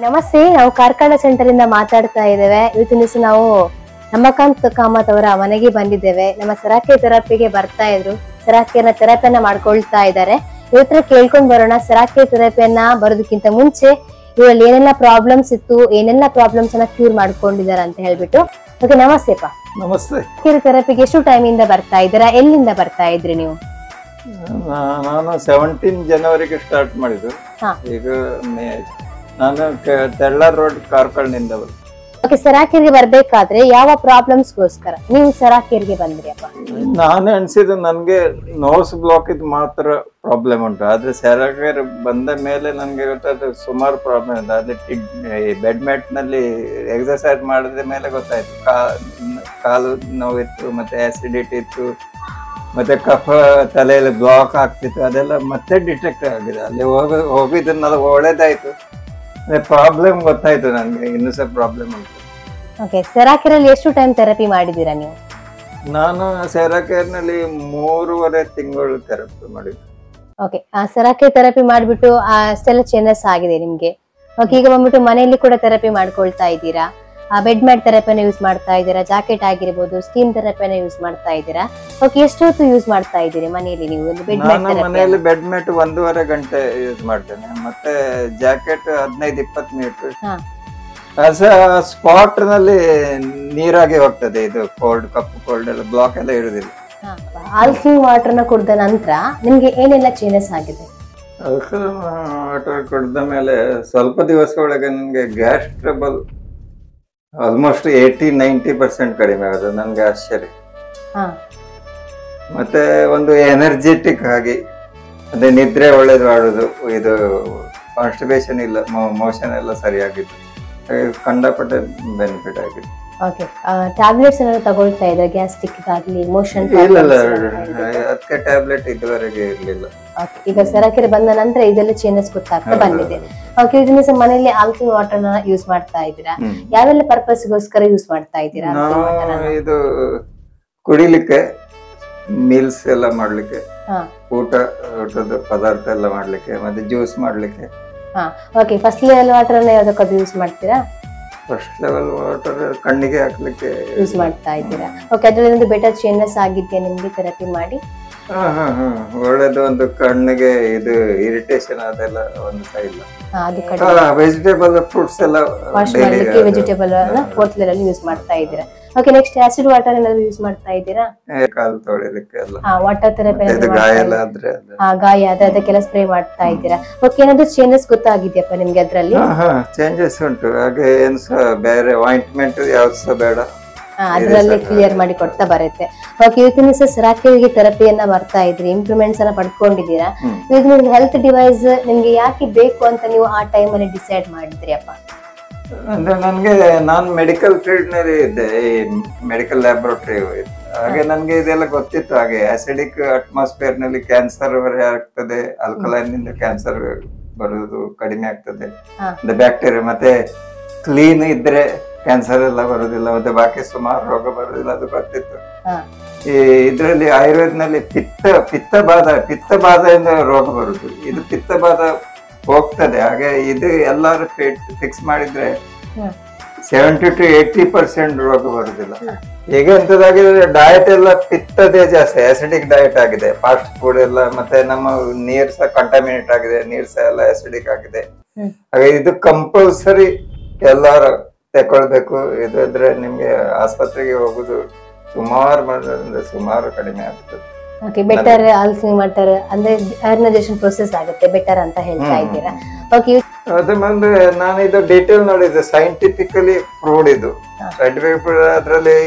ನಮಸ್ತೆ, ನಾವು ಕಾರ್ಕಳ ಸೆಂಟರ್ ಇಂದ ಮಾತಾಡ್ತಾ ಇದ್ದೇವೆ. ಇವತ್ತಿನ ದಿವಸ ನಾವು ರಮಾಕಾಂತ್ ಕಾಮತ್ ಅವರ ಮನೆಗೆ ಬಂದಿದ್ದೇವೆ. ನಮ್ಮ ಸರಾಕೆ ಥೆರಪಿಗೆ ಬರ್ತಾ ಇದ್ರು, ಸರಾಕೆನ ಥೆರಪಿಯನ್ನ ಮಾಡ್ಕೊಳ್ತಾ ಇದ್ದಾರೆ. ಇವತ್ರ ಕೇಳ್ಕೊಂಡ್ ಬರೋಣ, ಸರಾಕೆ ಥೆರಪಿಯನ್ನ ಬರೋದಕ್ಕಿಂತ ಮುಂಚೆ ಇವರಲ್ಲಿ ಏನೆಲ್ಲ ಪ್ರಾಬ್ಲಮ್ಸ್ ಇತ್ತು, ಏನೆಲ್ಲ ಪ್ರಾಬ್ಲಮ್ಸ್ ಅನ್ನ ಕ್ಯೂರ್ ಮಾಡ್ಕೊಂಡಿದ್ದಾರೆ ಅಂತ ಹೇಳ್ಬಿಟ್ಟು. ಓಕೆ, ನಮಸ್ತೆಪ್ಪ. ನಮಸ್ತೆ. ಥೆರಪಿಗೆ ಎಷ್ಟು ಟೈಮ್ ಇಂದ ಬರ್ತಾ ಇದ್ದೀರಾ, ಎಲ್ಲಿಂದ ಬರ್ತಾ ಇದ್ರಿ ನೀವು? ನಾನು 17 ಜನವರಿಗೆ ಸ್ಟಾರ್ಟ್ ಮಾಡಿದ್ದು. ಈಗ ನಾನು ತೆಳ್ಳಾರ್ ರೋಡ್ ಕಾರ್ಕಳ್ನಿಂದ ಬಂದೆ. ಓಕೆ, ಸರಾಕೆರಿಗೆ ಬರ್ಬೇಕಾದ್ರೆ ಯಾವ ಪ್ರಾಬ್ಲಮ್ಸ್ಗೋಸ್ಕರ ನೀವು ಸರಾಕೆರಿಗೆ ಬಂದ್ರಿ ಅಪ್ಪ? ನಾನು ಅನ್ಸಿದ್ದು ನನ್ಗೆ ನೋಸ್ ಬ್ಲಾಕ್ ಇದ್ ಮಾತ್ರ ಪ್ರಾಬ್ಲಮ್ ಉಂಟು. ಆದ್ರೆ ಸರಾಕೆರ್ ಬಂದ ಮೇಲೆ ನನ್ಗೆ ಗೊತ್ತಾಯ್ತು ಸುಮಾರು ಪ್ರಾಬ್ಲಮ್ ಇದೆ. ಅದೇ ಬೆಡ್ ಮ್ಯಾಟ್ ನಲ್ಲಿ ಎಕ್ಸರ್ಸೈಸ್ ಮಾಡಿದ ಮೇಲೆ ಗೊತ್ತಾಯ್ತು ಕಾಲು ನೋವಿತ್ತು, ಮತ್ತೆ ಆಸಿಡಿಟಿ ಇತ್ತು, ಮತ್ತೆ ಕಫ ತಲೆಯಲ್ಲಿ ಬ್ಲಾಕ್ ಆಗ್ತಿತ್ತು. ಅದೆಲ್ಲ ಮತ್ತೆ ಡಿಟೆಕ್ಟ್ ಆಗಿದೆ. ಅಲ್ಲಿ ಹೋಗಿದ್ದನ್ನೆಲ್ಲ ಒಳ್ಳೇದಾಯ್ತು. ಪ್ರಾಬ್ಲಮ್ ಗೊತ್ತಾಯ್ತು ನನ್ಗೆ, ಇನ್ನೂ ಸಹ ಪ್ರಾಬ್ಲಮ್ ಉಂಟು. ಓಕೆ, ಸರಾಕೆರಲ್ಲಿ ಎಷ್ಟು ಟೈಮ್ ಥೆರಪಿ ಮಾಡಿದ್ದೀರಾ ನೀವು? ನಾನು ಸೆರಾಕೇರ್ನಲ್ಲಿ 3.5 ತಿಂಗಳು ಥೆರಪಿ ಮಾಡಿದ್ದೆ. ಓಕೆ, ಆ ಸರಾಕೆ ಥೆರಪಿ ಮಾಡ್ಬಿಟ್ಟು ಅಷ್ಟೆಲ್ಲ ಚೇಂಜಸ್ ಆಗಿದೆ ನಿಮ್ಗೆ. ಓಕೆ, ಈಗ ಬಂದ್ಬಿಟ್ಟು ಮನೆಯಲ್ಲಿ ಕೂಡ ಥೆರಪಿ ಮಾಡ್ಕೊಳ್ತಾ ಇದ್ದೀರಾ. ಬೆಡ್ ಮ್ಯಾಟ್ ಥೆರಪಿನ ಯೂಸ್ ಮಾಡ್ತಾ ಇದ್ದೀರಾ, ಜಾಕೆಟ್ ಆಗಿರ್ಬೋದು, ಸ್ಟೀಮ್ ಥೆರಪಿನ ಯೂಸ್ ಮಾಡ್ತಾ ಇದ್ದೀರಾ. ಓಕೆ, ಎಷ್ಟೊತ್ತು ಯೂಸ್ ಮಾಡ್ತಾ ಇದ್ದೀರಿ ಮನೆಯಲ್ಲಿ ನೀವು ಬೆಡ್ ಮ್ಯಾಟ್ ಥೆರಪಿ? ಮನೆಯಲ್ಲಿ ಬೆಡ್ ಮ್ಯಾಟ್ 1.5 ಗಂಟೆ ಯೂಸ್ ಮಾಡ್ತೇನೆ. ಮತ್ತೆ ಜಾಕೆಟ್ 15-20 ಮಿನಿಟ್. ಸ್ಪಾಟ್ ನಲ್ಲಿ ನೀರಾಗಿ ಹೋಗ್ತದೆ. ಇದು ಕಪ್ಪು ಕೋಲ್ಡ್ ಎಲ್ಲ ಬ್ಲಾಕ್ ಎಲ್ಲ ಇರುದಿಲ್ಲ. ಆಲ್ಕಲಿನ್ ವಾಟರ್ ನ ಕುಡಿದ ನಂತರ ನಿಮ್ಗೆ ಏನೆಲ್ಲ ಚೇಂಜಸ್ ಆಗಿದೆ? ಆಲ್ಕಲಿನ್ ವಾಟರ್ ಕುಡಿದ ಮೇಲೆ ಸ್ವಲ್ಪ ದಿವಸ ಒಳಗೆ ನನಗೆ ಗ್ಯಾಸ್ ಟ್ರಬಲ್ ಆಲ್ಮೋಸ್ಟ್ 80-90% ಕಡಿಮೆ ಆಗುತ್ತೆ. ನನ್ಗೆ ಆಶ್ಚರ್ಯ. ಮತ್ತೆ ಒಂದು ಎನರ್ಜೆಟಿಕ್ ಆಗಿ, ಅದೇ ನಿದ್ರೆ ಒಳ್ಳೇದು ಮಾಡುದು, ಇದು ಕಾನ್ಸ್ಟಿಪೇಷನ್ ಇಲ್ಲ, ಮೋಷನ್ ಎಲ್ಲ ಸರಿಯಾಗಿತ್ತು. ಕಂಡಪಟ್ಟೆ ಬೆನಿಫಿಟ್ ಆಗಿದೆ. ಓಕೆ, ಟ್ಯಾಬ್ಲೆಟ್ಸ್ ಏನಾದ್ರು ತಗೊಳ್ತಾ ಇದ್ರೆ ಗ್ಯಾಸ್ಟ್ರಿಕ್ ಆಗಲಿ, ಮೋಷನ್? ಇಲ್ಲ, ಅದಕ್ಕೆ ಟ್ಯಾಬ್ಲೆಟ್ ಇದುವರೆಗೆ ಇರ್ಲಿಲ್ಲ. ಓಕೆ, ಈಗ ಸರಾಕೆರೆ ಬಂದ ನಂತರ ಇದೆಲ್ಲ ಚೇಂಜಸ್ ಗೊತ್ತಾಗ್ತಾ ಬಂದಿದೆ. ಓಕೆ, ಇದನ್ನ ಸಹ ಮನೆಯಲ್ಲಿ ಆಲ್ಕಲಿನ್ ವಾಟರ್ ನ ಯೂಸ್ ಮಾಡ್ತಾ ಇದ್ದೀರಾ? ಯಾವೆಲ್ಲ ಪರ್ಪಸ್ ಗೋಸ್ಕರ ಯೂಸ್ ಮಾಡ್ತಾ ಇದ್ದೀರಾ? ಇದು ಕುಡಿಲಿಕ್ಕೆ, ಮೀಲ್ಸ್ ಎಲ್ಲ ಮಾಡ್ಲಿಕ್ಕೆ, ಊಟದ ಪದಾರ್ಥ ಎಲ್ಲ ಮಾಡ್ಲಿಕ್ಕೆ, ಮತ್ತೆ ಜ್ಯೂಸ್ ಮಾಡ್ಲಿಕ್ಕೆ. ಓಕೆ, ಫಸ್ಟ್ ಲೆವೆಲ್ ವಾಟರ್ ಅನ್ನ ಯಾವ್ದಕ್ಕಾದ್ರು ಯೂಸ್ ಮಾಡ್ತೀರಾ? ಫಸ್ಟ್ ಲೆವೆಲ್ ವಾಟರ್ ಕಣ್ಣಿಗೆ ಹಾಕ್ಲಿಕ್ಕೆ ಯೂಸ್ ಮಾಡ್ತಾ ಇದ್ದೀರಾ. ಓಕೆ, ಅದ್ರಲ್ಲಿ ಒಂದು ಬೆಟರ್ ಚೇಂಜಸ್ ಆಗಿದೆಯಾ ನಿಮ್ಗೆ ಥೆರಪಿ ಮಾಡಿ? ಒಳ್ಳೇದು. ಒಂದು ಕಣ್ಣಿಗೆ ಇದು ಇರಿಟೇಷನ್ ಅದೆಲ್ಲ ಒಂದು ಇಲ್ಲ. ವೆಜಿಟೇಬಲ್ ಫ್ರೂಟ್ಸ್ ಎಲ್ಲ ವಾಶ್ ಮಾಡ್ಲಿಕ್ಕೆ ವೆಜಿಟೇಬಲ್ ಅನ್ನ 4th ಲೆವೆಲ್ ಯೂಸ್ ಮಾಡ್ತಾ ಇದ್ದೀರಾ. ಓಕೆ, ನೆಕ್ಸ್ಟ್ ಆಸಿಡ್ ವಾಟರ್ ಏನಾದ್ರು ಯೂಸ್ ಮಾಡ್ತಾ ಇದ್ದೀರಾ? ಕಾಲು ತೊಳಿಲಿಕ್ಕೆ ಎಲ್ಲ ವಾಟರ್ ಥೆರಪಿ ಗಾಯ ಆದ್ರೆ ಅದಕ್ಕೆಲ್ಲ ಸ್ಪ್ರೇ ಮಾಡ್ತಾ ಇದ್ದೀರಾ. ಓಕೆ, ಏನಾದ್ರು ಚೇಂಜಸ್ ಗೊತ್ತಾಗಿದೆಯಪ್ಪ ನಿಮ್ಗೆ ಅದ್ರಲ್ಲಿ? ಚೇಂಜಸ್ ಉಂಟು. ಹಾಗೆ ಏನು ಸಹ ಬೇರೆ ಆಯಿಂಟ್ಮೆಂಟ್ ಯಾವ್ದು ಸಹ ಬೇಡ, ಅದರಲ್ಲಿ ಕ್ಲಿಯರ್ ಮಾಡಿ ಕೊಡ್ತಾ ಬರುತ್ತೆ. ಓಕೆ, ಇವತ್ತಿನ ದಿವಸ ಸರಾಕೆರಿಗೆ ಥೆರಪಿಯನ್ನ ಬರ್ತಾ ಇದ್ರಿ, ಇಂಪ್ರೂವ್ಮೆಂಟ್ಸ್ ಅನ್ನ ಪಡ್ಕೊಂಡಿದ್ದೀರಾ. ನಿಮ್ಗೆ ಹೆಲ್ತ್ ಡಿವೈಸ್ ನಿಮ್ಗೆ ಯಾಕೆ ಬೇಕು ಅಂತ ನೀವು ಆ ಟೈಮ್ ಅಲ್ಲಿ ಡಿಸೈಡ್ ಮಾಡಿದ್ರಿ ಅಪ್ಪ? ಅಂದ್ರೆ ನಾನು ಮೆಡಿಕಲ್ ಫೀಲ್ಡ್ ನಲ್ಲಿ ಇದ್ದೆ, ಈ ಮೆಡಿಕಲ್ ಲ್ಯಾಬೋರೇಟರಿ. ಹಾಗೆ ನನ್ಗೆ ಇದೆಲ್ಲ ಗೊತ್ತಿತ್ತು. ಹಾಗೆ ಆಸಿಡಿಕ್ ಅಟ್ಮಾಸ್ಫಿಯರ್ ನಲ್ಲಿ ಕ್ಯಾನ್ಸರ್ ಆಗ್ತದೆ, ಆಲ್ಕಲೈನ್ ನಿಂದ ಕ್ಯಾನ್ಸರ್ ಬರುವುದು ಕಡಿಮೆ ಆಗ್ತದೆ, ಬ್ಯಾಕ್ಟೀರಿಯಾ. ಮತ್ತೆ ಕ್ಲೀನ್ ಇದ್ರೆ ಕ್ಯಾನ್ಸರ್ ಎಲ್ಲ ಬರುದಿಲ್ಲ, ಮತ್ತೆ ಬಾಕಿ ಸುಮಾರು ರೋಗ ಬರುದಿಲ್ಲ, ಅದು ಗೊತ್ತಿತ್ತು. ಈ ಇದ್ರಲ್ಲಿ ಆಯುರ್ವೇದನಲ್ಲಿ ಪಿತ್ತಬಾಧೆಯಿಂದ ರೋಗ ಬರುದು. ಇದು ಪಿತ್ತಬಾಧ ಹೋಗ್ತದೆ. ಹಾಗೆ ಇದು ಎಲ್ಲಾರು ಫಿಕ್ಸ್ ಮಾಡಿದ್ರೆ 70-80% ರೋಗ ಬರುದಿಲ್ಲ. ಈಗ ಎಂತದಾಗಿದೆ, ಡಯಟ್ ಎಲ್ಲ ಪಿತ್ತದೇ ಜಾಸ್ತಿ, ಆಸಿಡಿಕ್ ಡಯಟ್ ಆಗಿದೆ. ಫಾಸ್ಟ್ ಫುಡ್ ಎಲ್ಲ, ಮತ್ತೆ ನಮ್ಮ ನೀರ್ ಸಹ ಕಂಟಾಮಿನೇಟ್ ಆಗಿದೆ, ನೀರ್ ಸಹ ಎಲ್ಲ ಆಸಿಡಿಕ್ ಆಗಿದೆ. ಹಾಗೆ ಇದು ಕಂಪಲ್ಸರಿ ಎಲ್ಲಾರು ತಕೊಳ್ಬೇಕು. ಇದ್ರೆ ನಿಮ್ಗೆ ಆಸ್ಪತ್ರೆಗೆ ಹೋಗುದು ಸುಮಾರು ಕಡಿಮೆ ಆಗ್ತದೆ. ಓಕೆ, ಬೆಟರ್ ಆಲ್ಕಲಿನ್ ವಾಟರ್ ಅಂದ್ರೆ ಆರ್ಗನೈಸೇಷನ್ ಪ್ರೋಸೆಸ್ ಆಗುತ್ತೆ, ಬೆಟರ್ ಅಂತ ಹೇಳ್ತಾ ಇದ್ದೀರಾ. ಓಕೆ, ಅದು ಬಂದು ನಾನು ಇದು ಡೀಟೇಲ್ ನೋಡಿದ್ದೆ, ಸೈಂಟಿಫಿಕಲಿ ಪ್ರೂವ್ಡ್. ಇದು ಸೈಂಟಿಫಿಕ್, ಅದರಲ್ಲಿ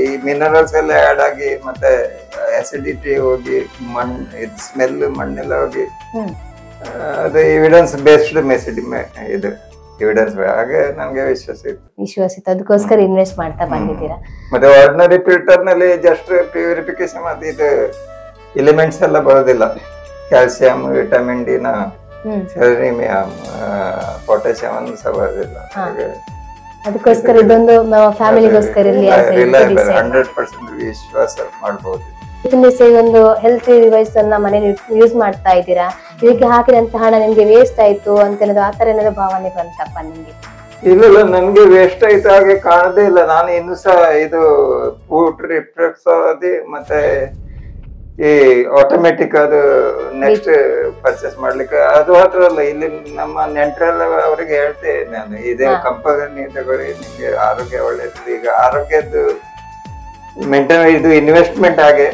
ಈ ಮಿನರಲ್ಸ್ ಎಲ್ಲ ಆಡ್ ಆಗಿ, ಮತ್ತೆ ಆಸಿಡಿಟಿ ಹೋಗಿ, ಇದು ಸ್ಮೆಲ್ ಮಣ್ಣೆಲ್ಲ ಹೋಗಿ, ಅದು ಎವಿಡೆನ್ಸ್ ಬೇಸ್ಡ್ ಇದು ಎವಿಡೆನ್ಸ್. ಹಾಗೆ ನಮ್ಗೆ ವಿಶ್ವಾಸ ಇತ್ತು, ಅದಕ್ಕೋಸ್ಕರ ಇನ್ವೆಸ್ಟ್ ಮಾಡ್ತಾ ಬಂದಿದ್ದೀರಾ. ಮತ್ತೆ ಆರ್ಡಿನರಿ ಫಿಲ್ಟರ್ ನಲ್ಲಿ ಜಸ್ಟ್ ಪ್ಯೂರಿಫಿಕೇಶನ್, ಮತ್ತೆ ಇದು ಎಲಿಮೆಂಟ್ಸ್ ಎಲ್ಲ ಬರೋದಿಲ್ಲ, ಕ್ಯಾಲ್ಸಿಯಂ, ವಿಟಮಿನ್ ಡಿ ನ, ಸೆಲೆನಿಯಂ, ಪೊಟ್ಯಾಸಿಯಂ ಅನ್ನು ಸಹ ಬರೋದಿಲ್ಲ. ಹಾಗೆ ಅದಕ್ಕೋಸ್ಕರ ಇದೊಂದು ಫ್ಯಾಮಿಲಿಗೋಸ್ಕರ 100% ವಿಶ್ವಾಸ ಮಾಡಬಹುದು. ನೀವು ಒಂದು ಹೆಲ್ತ್ ಡಿವೈಸ್ ಅನ್ನ ಮನೇಲಿ ಯೂಸ್ ಮಾಡ್ತಾ ಇದ್ದೀರಾ, ಇದಕ್ಕೆ ಹಾಕಿದಂತ ಹಣ ನಿಮ್ಗೆ ವೇಸ್ಟ್ ಆಯ್ತು ಅಂತ ಏನಾದ್ರು ಆತರ ಏನಾದ್ರು ಭಾವನೆ ಬಂತಪ್ಪ ನಿಮ್ಗೆ? ಇಲ್ಲ ನನ್ಗೆ ವೇಸ್ಟ್ ಆಯ್ತು ಹಾಗೆ ಕಾಣದೇ ಇಲ್ಲ. ನಾನು ಇನ್ನು ಸಹ ಇದು ಫುಡ್ ರಿಫ್ರೆಕ್ಸ್ ಮತ್ತೆ ಈ ಆಟೋಮೆಟಿಕ್ ಅದು ನೆಕ್ಸ್ಟ್ ಪರ್ಚೇಸ್ ಮಾಡ್ಲಿಕ್ಕೆ ಅದು ಮಾತ್ರ ಅಲ್ಲ, ಇಲ್ಲಿ ನಮ್ಮ ನೆಂಟರೆಲ್ಲ ಅವರಿಗೆ ಹೇಳ್ತೇನೆ ನಾನು, ಇದೇ ಕಂಪನಿ ತಗೊಳ್ಳಿ, ನಿಮ್ಗೆ ಆರೋಗ್ಯ ಒಳ್ಳೇದು. ಈಗ ಆರೋಗ್ಯದ್ದು ಮೇಂಟೈನ್ ಇದು ಇನ್ವೆಸ್ಟ್ಮೆಂಟ್ ಹಾಗೆ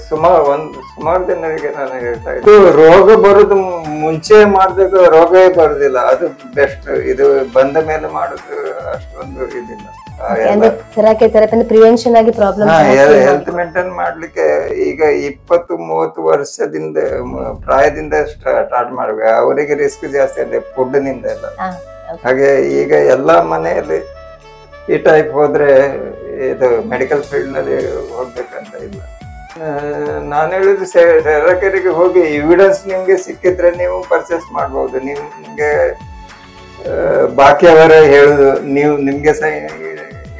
ಸುಮಾರು ಜನರಿಗೆ ನಾನು ಹೇಳ್ತಾ ಇದ್ದೆ. ಇದು ರೋಗ ಬರೋದು ಮುಂಚೆ ಮಾಡ್ಬೇಕು, ರೋಗವೇ ಬರುದಿಲ್ಲ, ಅದು ಬೆಸ್ಟ್. ಇದು ಬಂದ ಮೇಲೆ ಮಾಡುದು ಅಷ್ಟೊಂದು ಇದಿಲ್ಲ. ಪ್ರಿವೆನ್ಷನ್ ಆಗಿ ಪ್ರಾಬ್ಲಮ್ ಹೆಲ್ತ್ ಮೇಂಟೈನ್ ಮಾಡ್ಲಿಕ್ಕೆ ಈಗ 20-30 ವರ್ಷದಿಂದ ಪ್ರಾಯದಿಂದ ಸ್ಟಾರ್ಟ್ ಮಾಡ್ಬೇಕು. ಅವರಿಗೆ ರಿಸ್ಕ್ ಜಾಸ್ತಿ ಅಂದ್ರೆ ಫುಡ್ ನಿಂದ ಎಲ್ಲ. ಹಾಗೆ ಈಗ ಎಲ್ಲಾ ಮನೆಯಲ್ಲಿ ಈ ಟೈಪ್ ಹೋದ್ರೆ ಇದು ಮೆಡಿಕಲ್ ಫೀಲ್ಡ್ ನಲ್ಲಿ ಹೋಗ್ಬೇಕಂತ ಇಲ್ಲ. ನಾನು ಹೇಳಿದ್ದು ಸರಕಾರಿಗೆ ಹೋಗಿ ಎವಿಡೆನ್ಸ್ ನಿಮ್ಗೆ ಸಿಕ್ಕಿದ್ರೆ ನೀವು ಪರ್ಚೇಸ್ ಮಾಡ್ಬೋದು. ನಿಮ್ಗೆ ಬಾಕಿಯವರ ಹೇಳುದು, ನಿಮ್ಗೆ ಸಹ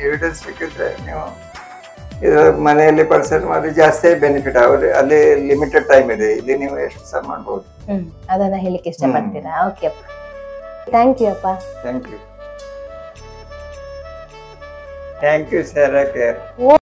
ಎವಿಡೆನ್ಸ್ ಸಿಕ್ಕಿದ್ರೆ ನೀವು ಇದು ಮನೆಯಲ್ಲಿ ಪರ್ಚೇಸ್ ಮಾಡಿ ಜಾಸ್ತಿ ಬೆನಿಫಿಟ್. ಅಲ್ಲಿ ಲಿಮಿಟೆಡ್ ಟೈಮ್ ಇದೆ, ಇಲ್ಲಿ ನೀವು ಎಷ್ಟು ಸಹ ಮಾಡ್ಬೋದು. ಅದನ್ನ ಹೇಳಿಕ್ಕೆ ಇಷ್ಟಪಡ್ತೀರಾ? ಓಕೆ, ಥ್ಯಾಂಕ್ ಯು ಅಪ್ಪ. ಥ್ಯಾಂಕ್ ಯು ಸರಕಾರ್.